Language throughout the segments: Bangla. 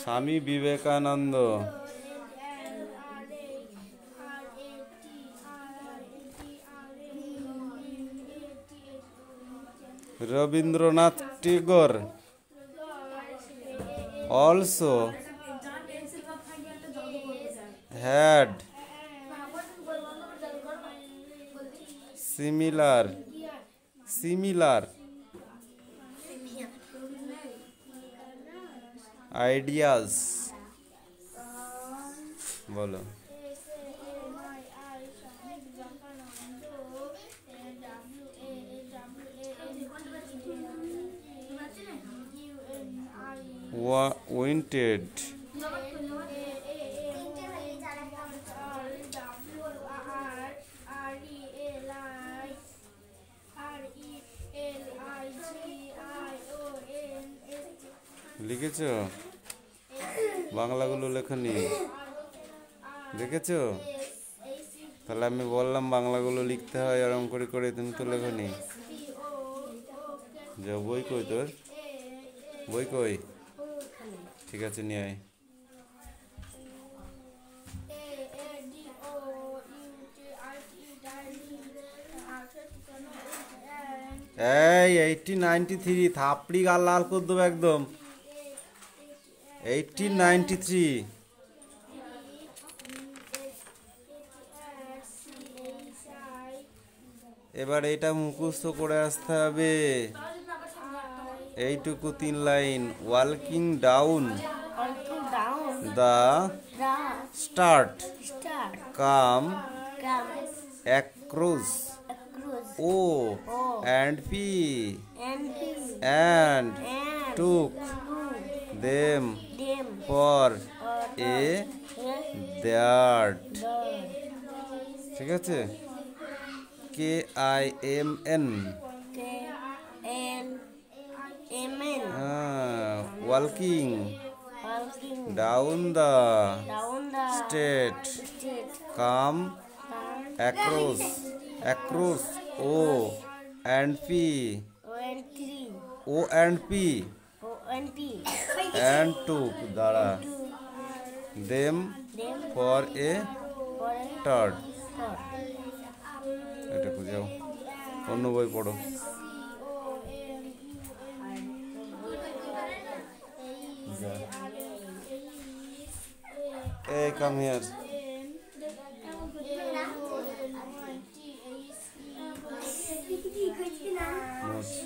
Swami Vivekananda, Rabindranath Tagore also had similar ideas. বলো। Wanted লিখেছো? বাংলাগুলো লেখনি, দেখেছো? তাহলে আমি বললাম বাংলাগুলো লিখতে হয় এরকম করে করে, তুমি তো লেখনি। যা, বই কই তোর? বই কই? ঠিক আছে, নিয়ে আয়। এই 1893, থাপড়ি গাল লাল করে দেবো একদম। 1893। এবার এটা মুখস্থ করে আসতে হবে, এইটুকু 3 line. Walking down the start come across ও and P and took them for a dirt. ঠিক আছে? KIMN walking down the street come across O and P and took them for a dirt. এটা খুঁজে অন্য বই পড়ো। এই কাম হিয়ার,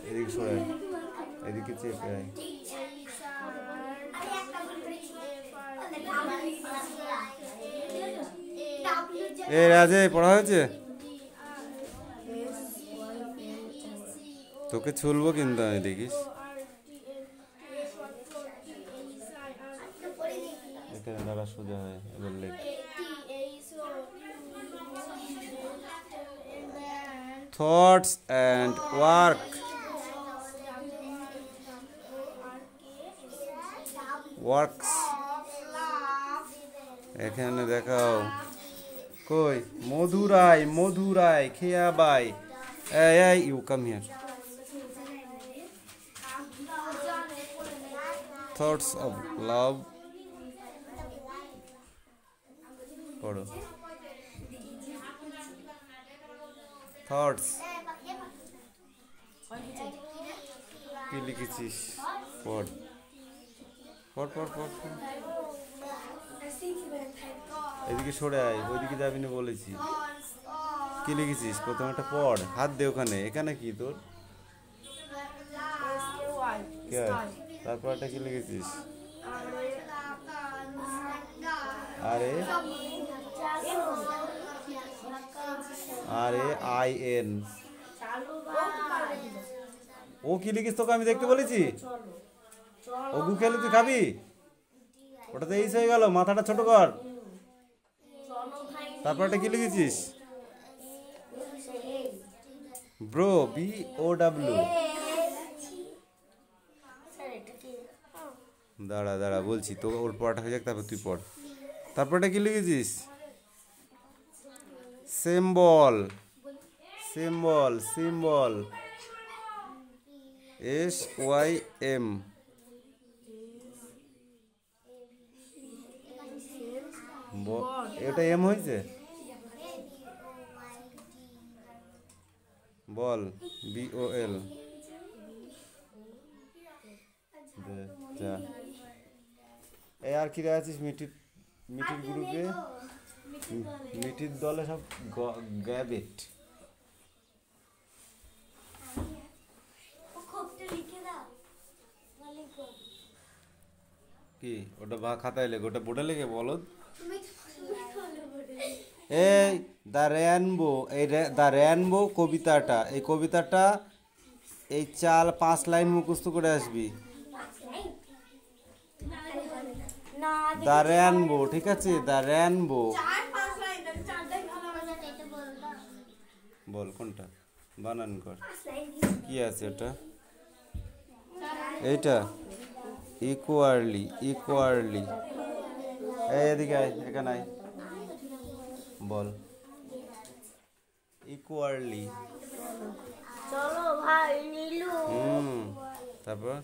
এদিকে সরে, এদিকে চেপে আয়। এ রাজে, পড়া হয়েছে? তোকে ছুলবো কিন্তু আমি, দেখিস। এখানে দাঁড়া, সোজা হয়, এবার লেখ। Thoughts and works এখানে দেখাও। কই? মধুরাই খেয়া বাই। এই you come here. Thoughts of love পড়ো। থটস কি লিখেছিস? পড়। এদিকে সরে আয়, ওইদিকে যাবি না বলেছি। কি লিখেছিস? প্রথমে একটা পড়, হাত দে ওখানে। এখানে কি তোর? তারপর একটা কি লিখেছিস? আরে IN। ও কি লিখিস? তোকে আমি দেখতে বলেছি? ওগু খেলে তুই খাবি? ওটাতে এইস হয়ে গেল, মাথাটা ছোট কর। তারপর একটা কি লিখেছিস? Bro, BOW। দাঁড়া বলছি তো, ওর পড়াটা হয়ে যাক, তারপর তুই পড়। তারপরটা কি লিখেছিস? Symbol SYM। এটা এম হয়েছে, বল BOL। এই আর কি আছিস মিটির গ্রুপে, মিটির দলে সব গ্যাবেট। কি ওটা খাতায় লেগে, ওটা বোর্ডে লেগে বলো। এই দ্য রেনবো কবিতাটা, এই কবিতাটা এই 4-5 লাইন মুখস্থ করে আসবি। দ্য রেনবো, ঠিক আছে, দ্য রেনবো। বল কোনটা, বানান কর। কি আছে ওটা, এইটা ইকুয়ারলি। এই এদিকে আয়, এখানে আয়, বল ইকুয়ারলি। চলো ভাই নীলু। তারপর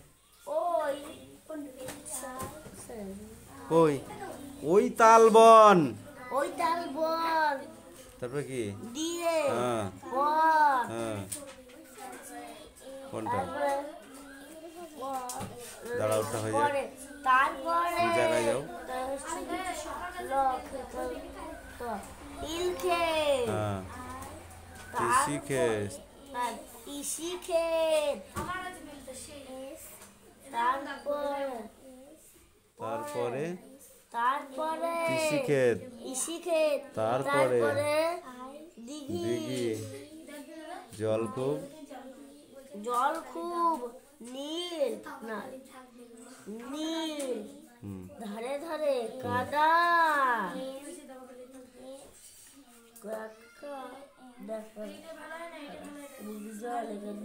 ওই ওই তালবন। তারপর কি দিয়ে হ্যাঁ কোনটা, দাঁড়া ওটা হয়ে যায়। তারপরে কোন জায়গায় যাও, হ্যাঁ ইসি ক্ষেত, তারপরে ইসি ক্ষেত, তারপরে দিঘি, জল খুব নীল ধারে ধারে কাদা,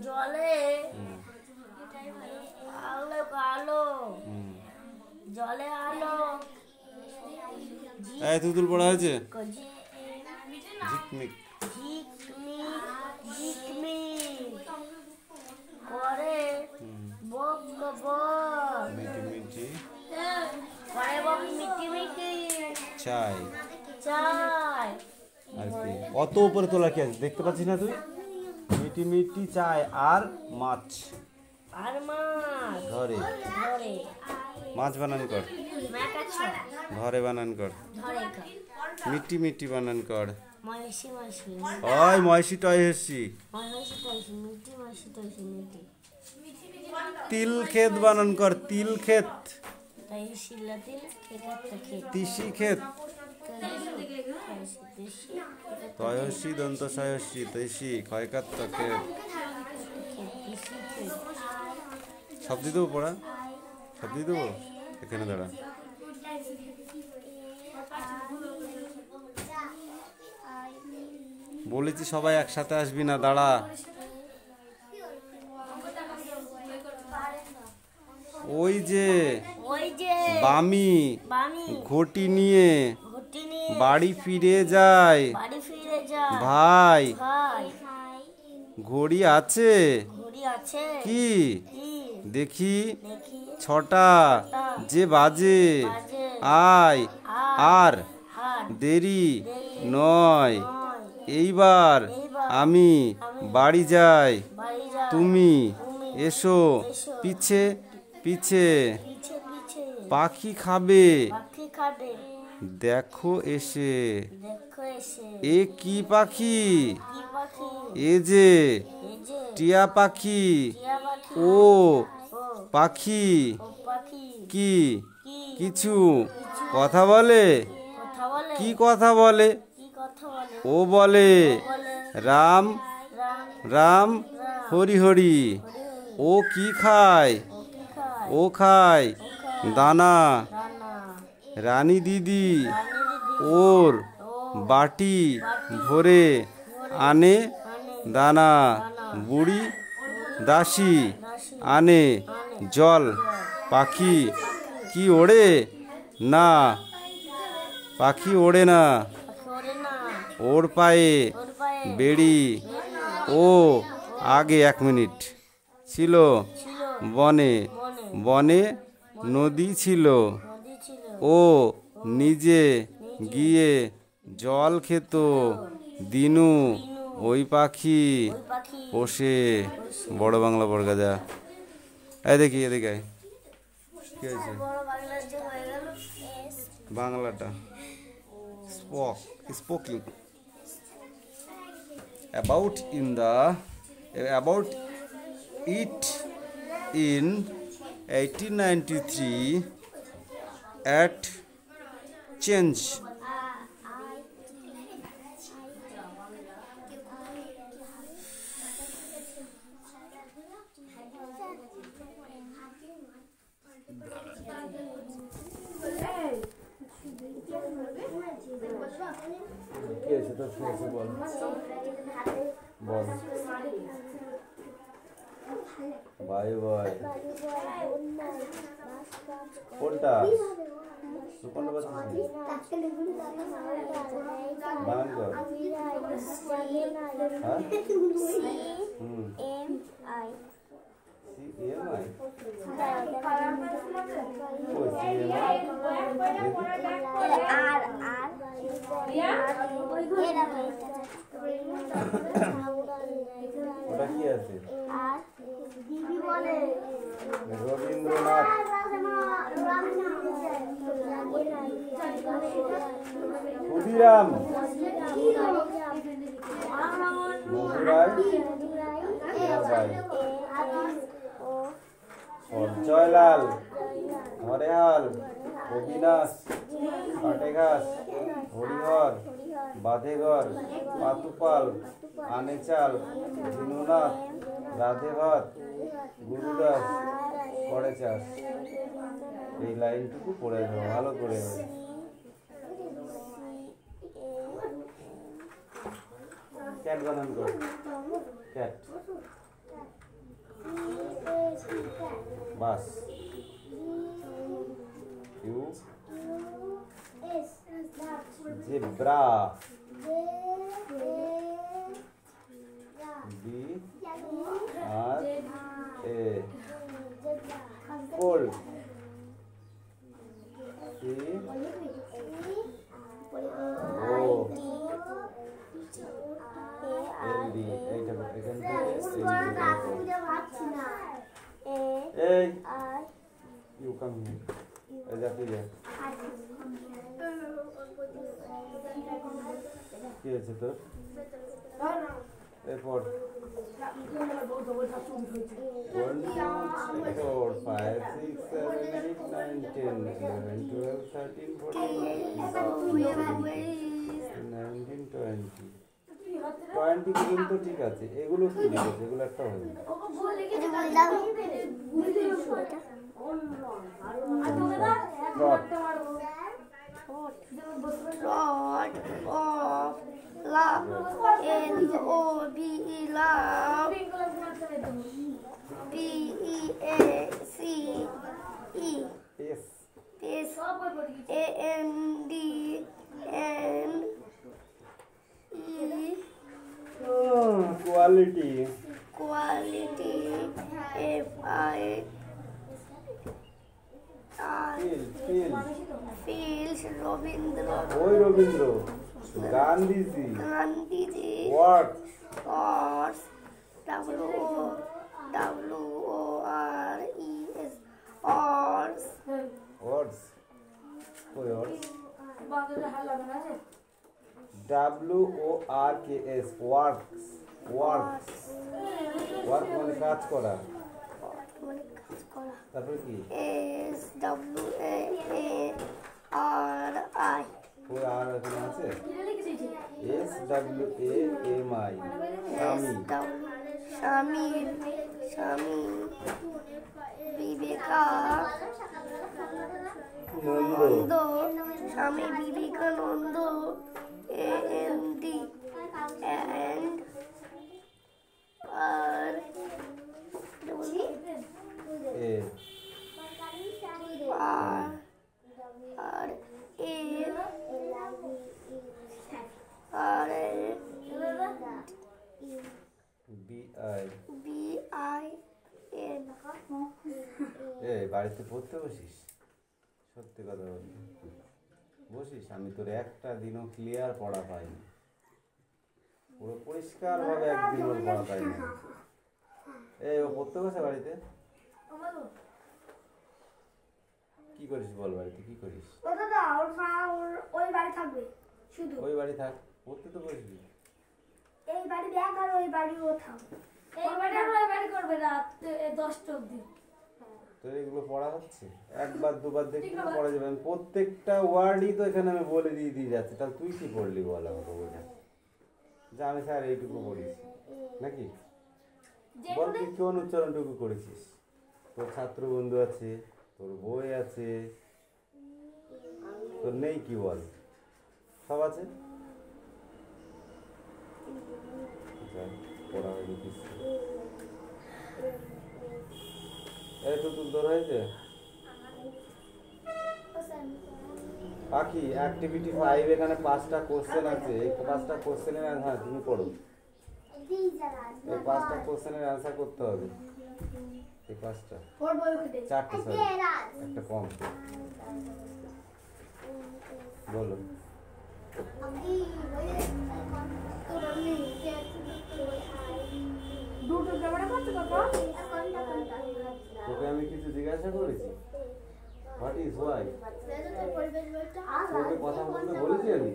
জলে আলো, জলে আলো। এই তুতুল পড়া হয়েছে, ঝিকমিক করে মিটি চাই। আর কি অত উপরে তোলা কি আছে দেখতে পাচ্ছিস না তুই, মিটি চায় আর মাছ, ঘরে মাছ বানান কর, ঘরে বানান কর, মিটি বানান কর। ওই ময়সি টয় হেসি, তিল ক্ষেত বানান কর, তিল ক্ষেত, তিসি ক্ষেত, তয়সি দন্ত সয়সি তৈসি ক্ষয়কাত্ত ক্ষেত। সব দিয়ে দেবো পড়া, সব দিয়ে দেবো, এখানে দাঁড়া। বলেছি সবাই একসাথে আসবি না, দাঁড়া। ওই যে বামি ঘটি নিয়ে বাড়ি ফিরে যায়, ভাই ঘড়ি আছে কি দেখি, 6টা যে বাজে, আয় আর দেরি নয়, এইবার আমি বাড়ি যাই, তুমি এসো পিছে পিছে, পাখি খাবে দেখো এসে, এ কি পাখি, এ যে টিয়া পাখি, ও পাখি কি কিছু কথা বলে, কি কথা বলে, ও বলে রাম রাম হরি হরি, ও কি খায়, ও খায় দানা, রানী দিদি ওর বাটি ভরে আনে দানা, বুড়ি দাসী আনে জল, পাখি কি ওড়ে না, পাখি ওড়ে না, ওর পায়ে বেড়ি, ও আগে 1 মিনিট ছিল বনে, বনে নদী ছিল, ও নিজে গিয়ে জল খেত দিনু ওই পাখি ওই পাখি পোষে বড় বাংলা পড়গা যা এই দেখি এদিকে আয়। কি হয়েছে বড় বাংলার যে হয়ে গেল বাংলাটা স্পোকিং about it in 1893 at change কি আছে তোর শুনছে বল বল বাই বাই কোনটা তুই কোনটা বাজছিস বানান কর হ্যাঁ CMI CMI ওটা কি আছে রবীন্দ্রনাথ ক্ষুদিরাম মধুরায় মীরাবাই সঞ্জয়লাল হরেহাল অবিনাশ কাটেঘাস হরিহর বাধেঘর পাতুপাল আনেচাল দীনুনাথ রাধেভাত গুরুদাস করে চাষ এই লাইনটুকু পড়ে যাও ভালো করে ক্যাট বানান কর cat bus U zebra B R A coal C O L D এইটা এখান থেকে এই ইউ কাম হিয়ার এই যা কি যা কি হয়েছে তোর এরপর 1 2 3 4 5 6 7 8 9 10 11 12 13 14 19 20 পর্যন্ত ঠিক আছে এগুলো কি লিখেছে এগুলো একটা হবে Lord of love, L-O-V-E, love, P-E-A-C-E, yes peace, A-N-D-N-E, quality quality, F-I, feel feels, Robindra, ওই Rabindra Gandhiji Gandhiji, work Wars, W-O-R-E-S, Wars, ওয়ার্ডস কই ওয়ার্ডস WORKS ওয়ার্কস ওয়ার্কস ওয়ার্ক মানে কাজ করা তারপর কি S-W-A-A-R-I, ওই আর এখানে আছে SWAMI স্বামী Shami, Viveka, Nanda Shami Vivekananda, A-N-D, and R, A R, R, A, R, BI B-I-N, এই বাড়িতে পড়তে বসিস সত্যি কথা বল বসিস, আমি তোর একটা দিনও ক্লিয়ার পড়া পাইনি, পুরো পরিষ্কারভাবে একদিন ওর পড়া পাইনি। এই ও পড়তে বসে বাড়িতে কি করিস বল? বাড়িতে কি করিস? ওই বাড়ি থাকবে শুধু, ওই বাড়ি থাক, পড়তে তো বসবি। এই বাড়ি দেখ আর ওই বাড়ি ও থাকবে, এই বাড়ি আর ওই বাড়ি করবে রাত 10টা অবধি। তোর এগুলো পড়া হচ্ছে, একবার দুবার দেখতে পড়া যাবে। আমি প্রত্যেকটা ওয়ার্ডই তো এখানে আমি বলে দিয়ে যাচ্ছি, তাহলে তুই কি পড়লি বল আমাকে? বোঝা যে আমি স্যার এইটুকু পড়েছি নাকি? বল তুই কোন উচ্চারণটুকু করেছিস? তোর ছাত্র বন্ধু আছে, তোর বই আছে, তোর নেই কি বল? সব আছে। পড়া হয়ে গেছিস, এই তো তোর হয়েছে পাখি। অ্যাক্টিভিটি 5 এখানে 5টা কোশ্চেন আছে, এই 5টা কোশ্চেনের হ্যাঁ তুমি পড়ো, এই 5টা কোশ্চেনের অ্যান্সার করতে হবে। এই 5টা 4টে, সরি একটা কম, বলো। তোকে আমি কিছু জিজ্ঞাসা করেছি? What is Y? তোকে কথা বলতে বলেছি আমি?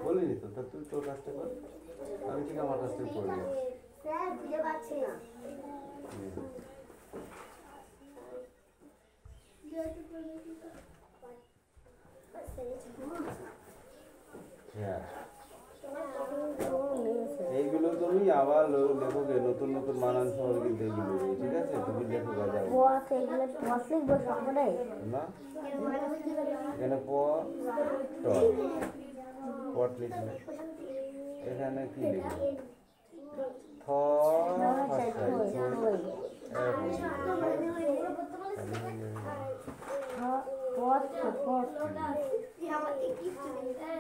বলিনি তো, তা তুই তোর কাজটা কর, আমি ঠিক আমার কাজটা করে নিচ্ছি। হ্যাঁ, এইগুলো তুমি আবার লেখকে নতুন নতুন মানান সহ কিন্তু এগুলো, ঠিক আছে? তুমি লেখো যাও না, এখানে পট লিখবে, এখানে কি লিখবে? থ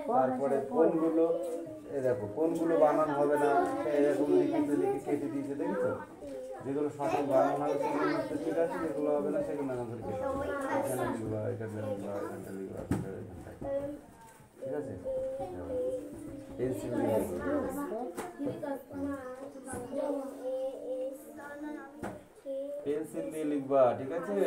তারপরে কোনগুলো, এই দেখো কোনগুলো বানান হবে না এরকম লিখে কেটে দিয়েছে, দেখেছো? যেগুলো সঠিক বানান হবে সেগুলো লিখতে ঠিক আছে, যেগুলো হবে না সেগুলো না করে কেটে এখানে লিখবা, এখানে লিখবা, এখানটা লিখবা, ঠিক আছে? পেন্সিল দিয়ে পেন্সিল দিয়ে লিখবা, ঠিক আছে?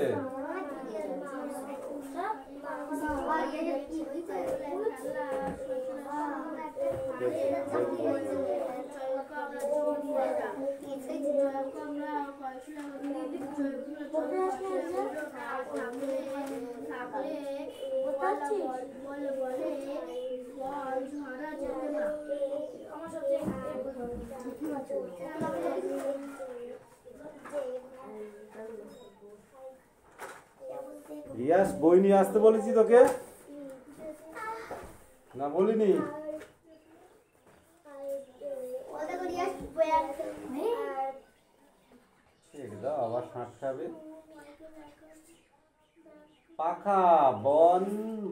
রিয়াস বই নিয়ে আসতে বলেছি তোকে না? বলিনি? আবার শাঁখ খাবে। পাখা বন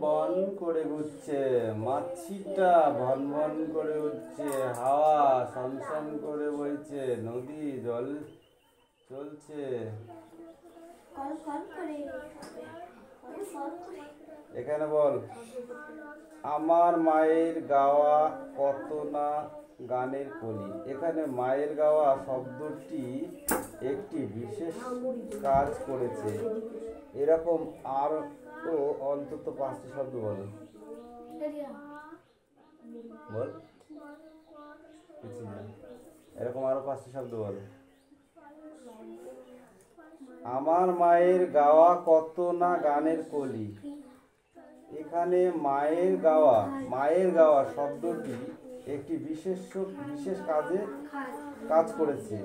বন করে ঘুরছে, মাছিটা ভন ভন করে উঠছে, হাওয়া সনসন করে বইছে, নদী জল চলছে। এখানে বল, আমার মায়ের গাওয়া কত না গানের কলি। এখানে মায়ের গাওয়া শব্দটি একটি বিশেষ কাজ করেছে, এরকম আরো অন্তত 5টি শব্দ বল। বল কিছু না, এরকম আরো 5টি শব্দ বল। আমার মায়ের গাওয়া কত না গানের কলি। এখানে মায়ের গাওয়া শব্দটি একটি বিশেষ কাজ করেছে,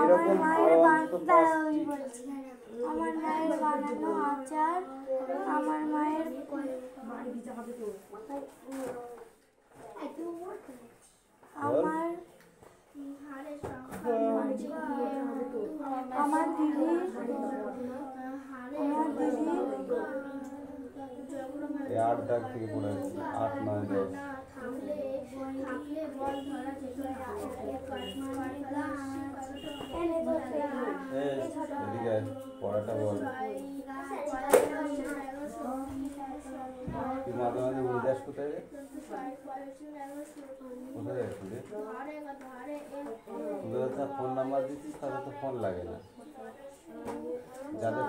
এরকম আরো অন্তত 5টি। আমার মায়ের বানানো আচার, আমার মায়ের আমার দিদি 8 দাগ থেকে পড়ে 8, 9, 10। এদিকে পড়াটা বল। তুই মাঝে মাঝে উড়ে যাস কোথায় রে? কোথায় যাচ্ছি রে? তোদের হচ্ছে ফোন নাম্বার দিচ্ছিস, তাদের তো ফোন লাগে না। যাদের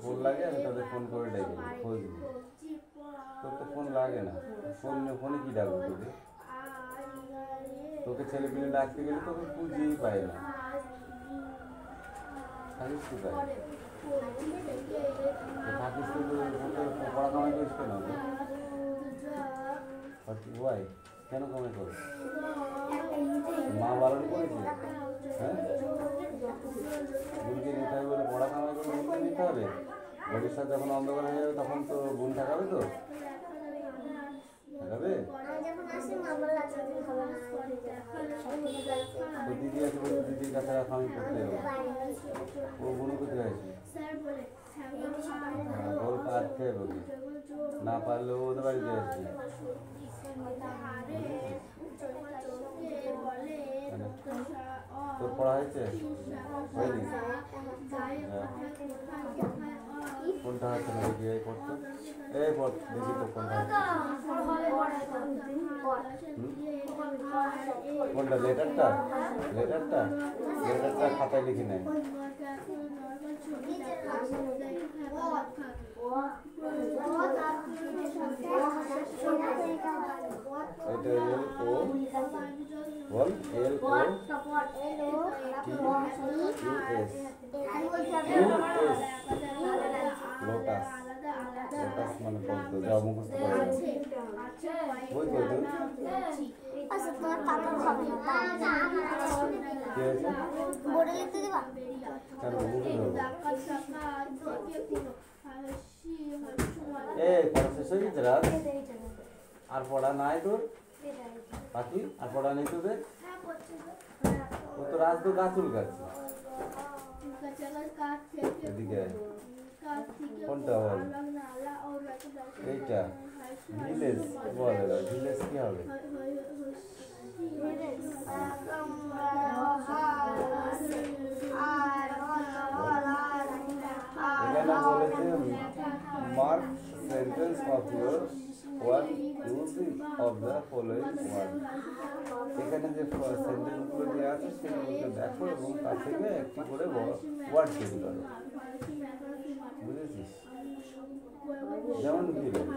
ফোন লাগে আমি তাদের ফোন করে ডাকি, খোঁজ নিই। তোর তো ফোন লাগে না, ফোনে কি ডাকবো তোকে? তোকে ছেলে পেলে ডাকতে গেলে তোকে খুঁজেই পায় না। থাকিস কোথায়? থাকিস তো পড়া কামাই করিস কেন? ওয়াই কেন কামাই করো? মা বারণ করেছে? হ্যাঁ, বোনকে নিতে হবে বলে পড়া কামাই করে বোনকে নিতে হবে? ভবিষ্যৎ যখন অন্ধকার হয়ে যাবে তখন তো বোন থাকাবে, তো থাকাবে। দিদি আছে বলে দিদির কাছে রাখা আমি করতে যাবো। ও বোনও কোথায় আছে? ওর কাজ খেয়ে বলি না পারলে ওদের বাড়িতে আসবে। তোর পড়া হয়েছে? হয়নি? কোনটা হচ্ছে না দেখি? এই পড়তো, এই পড় দেখি তো কোনটা হচ্ছে। কোনটা? লেটারটা খাতায় লিখে নেয়। এটা LO বল, LOTUS লোটাস। লোটাস মানে পদ্ম। যাও মুখস্থ করে বই কই তুই? কি হয়েছে? বোর্ডে লিখতে দিবা? কেন বুঝে দেবো? পড়া শেষ হয়ে গেছে রাত? আর পড়া নাই তোর বাকি? আর পড়া নেই তোদের? ও তো রাত তো গাছ উলগাচ্ছে। এদিকে কোনটা বল? এইটা ভিলেজ বল। ভিলেজ কি হবে? এখানে বলেছে mark sentence of your word using of the following word. এখানে যে সেন্টেন্সগুলো দেওয়া আছে সেগুলোকে দেখো এবং তার থেকে একটি করে ওয়ার্ড তৈরি করো। বুঝেছিস? যেমন ভিলেজ,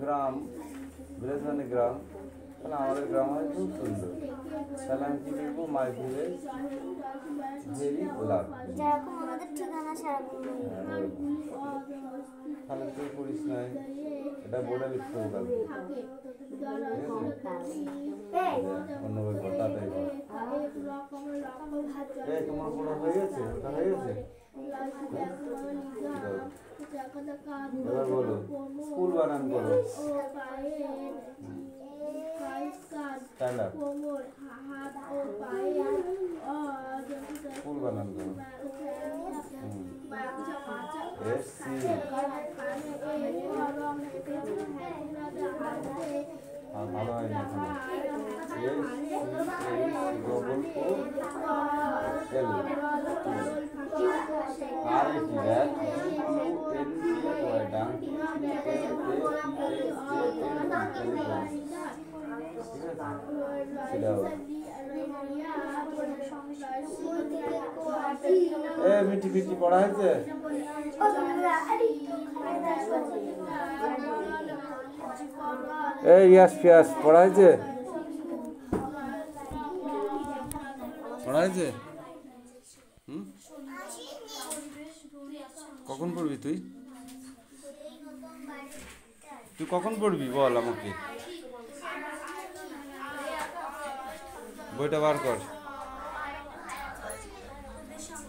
গ্রাম। ভিলেজ মানে গ্রাম, তাহলে আমাদের গ্রাম হয় খুব সুন্দর। তাহলে আমি কি লিখবো? মাই ভিলেজ ভেরি লাভ। যেরকম আমাদের ঠিকানা সেরকম। তাহলে তুই পড়িস নাই, এটা বোর্ডে লিখতে হবে কালকে। অন্য বই পড়, তাড়াতাড়ি পড়। তোমার পড়া হয়ে গেছে? ওটা হয়ে গেছে? এবার বলো, স্কুল বানান করো। Stand up. স্কুল বানান করো। SC ভালো হয় না এখানে। SCOL মিটি মিটি পড়া হয়েছে? ইয়াস ফিয়াস পড়া হয়েছে? পড়া হয়েছে? কখন পড়বি তুই? তুই কখন পড়বি বল আমাকে। বইটা বার কর,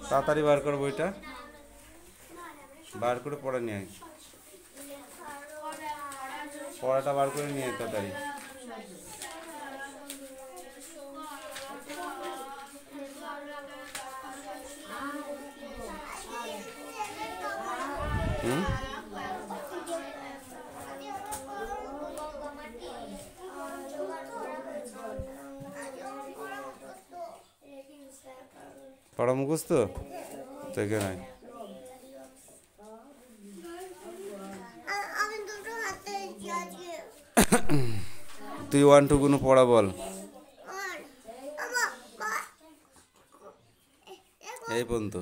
তাড়াতাড়ি বার কর বইটা। বার করে পড়া নিয়ে আয়, পড়াটা বার করে নিয়ে আয় তাড়াতাড়ি। পড়া মুখস্থ তো এখানে। তুই 1 2 গুলো পড়া বল। এই পর্যন্ত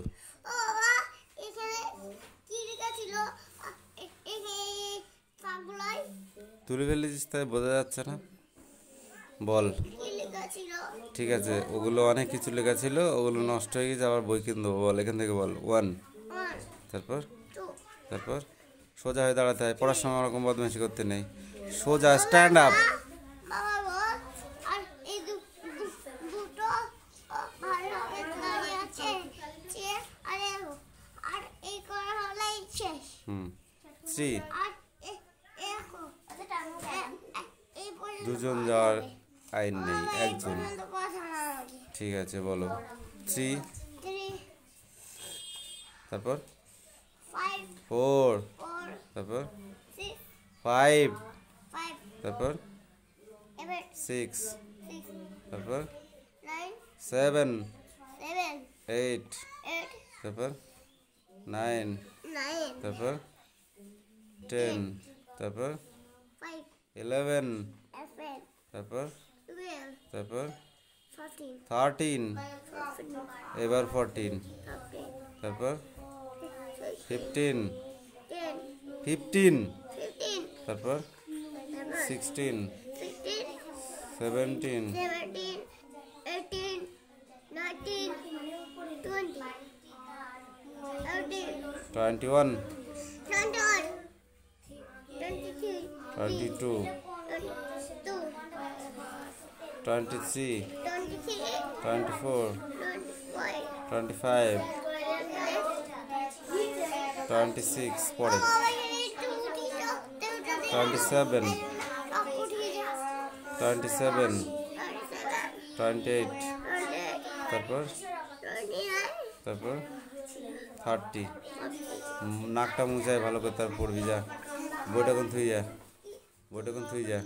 তুলে ফেলেছিস তাই বোঝা যাচ্ছে না, বল। ঠিক আছে, ওগুলো অনেক কিছু লেখা ছিল, ওগুলো নষ্ট হয়ে গেছে, আবার বই কিনতে হবে। বল এখান থেকে বল 1, তারপর তারপর সোজা হয়ে দাঁড়াতে হয়, পড়ার সময় ওরকম বদমাইশি করতে নেই, সোজা স্ট্যান্ড আপ। হুম 3 দুজন যাওয়ার আইন নেই, একজন। ঠিক আছে বলো 3, তারপর 4, তারপর 5, তারপর 6, তারপর 7, 8, তারপর 9, তারপর 10, তারপর 11, তারপর 13, এবার 14, তারপর 15, তারপর 16, 17, 21, 22, 23, 24, 25, 26 পরে 27, 28, তারপর 30। নাকটা মুছায় ভালো করে, তার পড়বি যা। বইটা কোন থুই যা,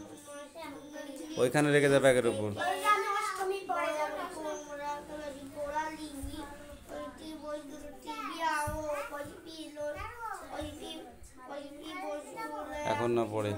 ওইখানে রেখে যা ব্যাগের উপর। এখন না পড়ে।